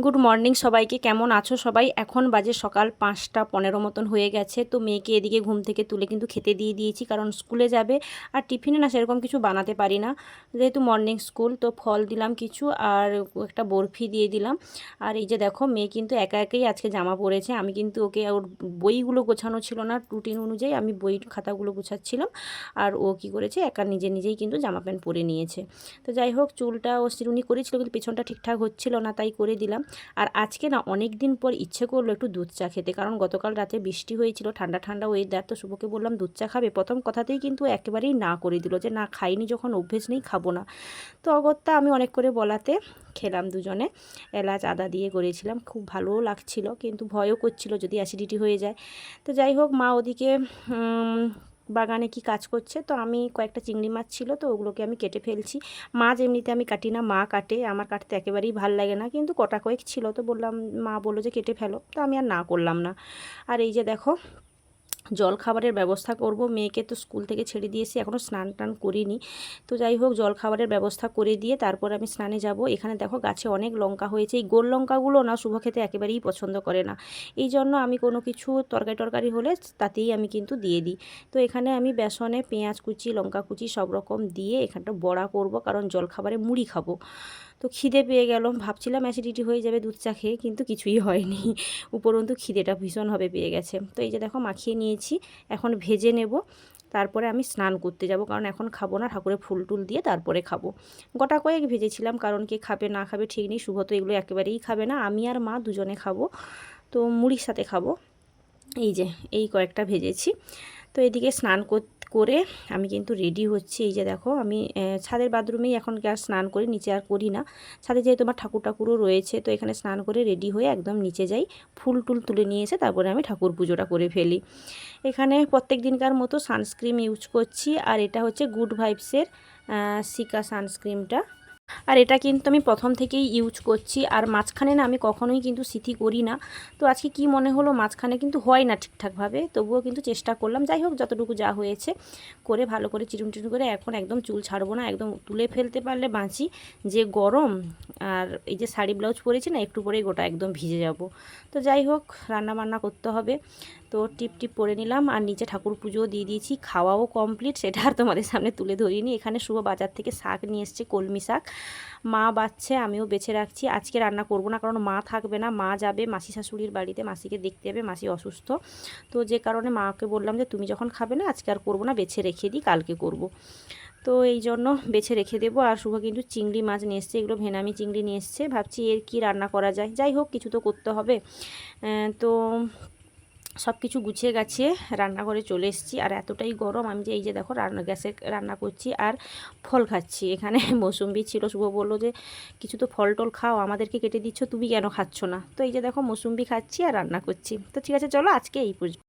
Good morning সবাইকে। কেমন আছো সবাই? এখন বাজে সকাল 5টা 15 মতন হয়ে গেছে। তো মেয়েকে এদিকে ঘুম থেকে তুলে কিন্তু খেতে দিয়ে দিয়েছি, কারণ স্কুলে যাবে। আর টিফিনে না সেরকম কিছু বানাতে পারি না, যেহেতু মর্নিং স্কুল। তো ফল দিলাম কিছু, আর একটা বরফি দিয়ে দিলাম। আর এই যে দেখো, মেয়ে কিন্তু একা একাই আজকে জামা পরেছে। আমি কিন্তু ওকে, ওর বইগুলো গোছানো ছিল না, রুটিন অনুযায়ী আমি বই খাতাগুলো গোছাচ্ছিলাম। আর ও কি করেছে, একা নিজেই কিন্তু জামা প্যান্ট পরে নিয়েছে। তো যাই হোক, চুলটা ও চিরুনি করেছিল, কিন্তু পেছনটা ঠিকঠাক হচ্ছিল না, তাই করে দিলাম। আর আজকে না অনেক দিন পর ইচ্ছে করলো একটু দুধ চা খেতে, কারণ গতকাল রাতে বৃষ্টি হয়েছিল, ঠান্ডা ঠান্ডা ওয়েদার। তো শুভকে বললাম দুধ চা খাবে, প্রথম কথাতেই কিন্তু একেবারেই না করে দিল, যে না, খাইনি যখন, অভ্যেস নেই, খাবো না। তো অগত্যা আমি অনেক করে বলাতে খেলাম দুজনে। এলাচ আদা দিয়ে করেছিলাম, খুব ভালোও লাগছিল, কিন্তু ভয়ও করছিল যদি অ্যাসিডিটি হয়ে যায়। তো যাই হোক, মা ওদিকে বাগানে কি কাজ করছে। তো আমি কয়েকটা চিংড়ি মাছ ছিল, তো ওগুলোকে আমি কেটে ফেলছি। মাছ এমনিতে আমি কাটি না, মা কাটে, আমার কাটতে একেবারেই ভাল লাগে না, কিন্তু কটা কয়েক ছিল, তো বললাম, মা বললো যে কেটে ফেলো, তো আমি আর না করলাম না। আর এই যে দেখো, জল খাবারের ব্যবস্থা করব। মেয়েকে তো স্কুল থেকে ছেড়ে দিয়েছি, এখনও স্নান টান করিনি। তো যাই হোক, জল খাবারের ব্যবস্থা করে দিয়ে তারপর আমি স্নানে যাব। এখানে দেখো, গাছে অনেক লঙ্কা হয়েছে। এই গোল লঙ্কাগুলো না শুভ খেতে একেবারেই পছন্দ করে না, এই জন্য আমি কোনো কিছু তরকারি হলে তাতেই আমি কিন্তু দিয়ে দিই। তো এখানে আমি বেসনে পেঁয়াজ কুচি, লঙ্কা কুচি সব রকম দিয়ে এখানটা বড়া করব, কারণ জল খাবারে মুড়ি খাবো। তো খিদে পেয়ে গেল, ভাবছিলাম অ্যাসিডিটি হয়ে যাবে দুধ চা খেয়ে, কিন্তু কিছুই হয়নি। উপরন্তু খিদেটা ভীষণভাবে পেয়ে গেছে। তো এই যে দেখো, মাখিয়ে নিয়েছি, এখন ভেজে নেব। তারপরে আমি স্নান করতে যাব, কারণ এখন খাবো না, ঠাকুরের ফুল টুল দিয়ে তারপরে খাবো। গোটা কয়েক ভেজেছিলাম, কারণ কে খাবে না খাবে ঠিক নেই। শুভ তো এগুলো একেবারেই খাবে না, আমি আর মা দুজনে খাবো, তো মুড়ির সাথে খাবো। এই যে এই কয়েকটা ভেজেছি। তো এদিকে স্নান করে আমি কিন্তু রেডি হচ্ছি। এই যে দেখো, আমি ছাদের বাথরুমেই এখন স্নান করি, নিচে আর করি না। ছাদে যেহেতু আমার ঠাকুরও রয়েছে, তো এখানে স্নান করে রেডি হয়ে একদম নিচে যাই, ফুল টুল তুলে নিয়ে এসে তারপরে আমি ঠাকুর পুজোটা করে ফেলি। এখানে প্রত্যেক দিনকার মতো সানস্ক্রিন ইউজ করছি, আর এটা হচ্ছে গুড ভাইবসের সিকা সানস্ক্রিনটা। আর এটা কিন্তু আমি প্রথম থেকেই ইউজ করছি। আর মাঝখানে না আমি কখনোই কিন্তু সিথি করি না। তো আজকে কি মনে হলো, মাঝখানে কিন্তু হয় না ঠিকঠাকভাবে, তবুও কিন্তু চেষ্টা করলাম। যাই হোক, যতটুকু যা হয়েছে করে ভালো করে চিরুন করে এখন একদম চুল ছাড়বো না, একদম তুলে ফেলতে পারলে বাঁচি, যে গরম। আর এই যে শাড়ি ব্লাউজ পরেছি না, একটু পরেই গোটা একদম ভিজে যাব। তো যাই হোক, রান্না বান্না করতে হবে। তো টিপ পরে নিলাম, আর নিচে ঠাকুর পুজোও দিয়ে দিয়েছি, খাওয়াও কমপ্লিট, সেটা আর তোমাদের সামনে তুলে ধরিনি। এখানে শুভ বাজার থেকে শাক নিয়ে এসছে, কলমি শাক। মা বাচ্ছে, আমিও বেছে রাখছি। আজকে রান্না করব না, কারণ মা থাকবে না, মা যাবে মাসি শাশুড়ির বাড়িতে, মাসিকে দেখতে যাবে, মাসি অসুস্থ। তো যে কারণে মাকে বললাম যে তুমি যখন খাবে না, আজকে আর করবো না, বেছে রেখে দিই, কালকে করব। তো এই জন্য বেছে রেখে দেবো। আর শুভ কিন্তু চিংড়ি মাছ নিয়ে এসছে, এগুলো ভেনামি চিংড়ি নিয়ে এসছে, ভাবছি এর কি রান্না করা যায়। যাই হোক, কিছু তো করতে হবে। তো সব কিছু গুছিয়ে গাছিয়ে রান্নাঘরে চলে এসেছি। আর এতটাই গরম, আমি যে এই যে দেখো গ্যাসে রান্না করছি আর ফল খাচ্ছি। এখানে মৌসুম্বি ছিল, শুভ বললো যে কিছু তো ফল টল খাও, আমাদেরকে কেটে দিচ্ছ, তুমি কেন খাচ্ছ না। তো এই যে দেখো, মৌসুম্বি খাচ্ছি আর রান্না করছি। তো ঠিক আছে, চলো আজকে এই পর্যন্ত।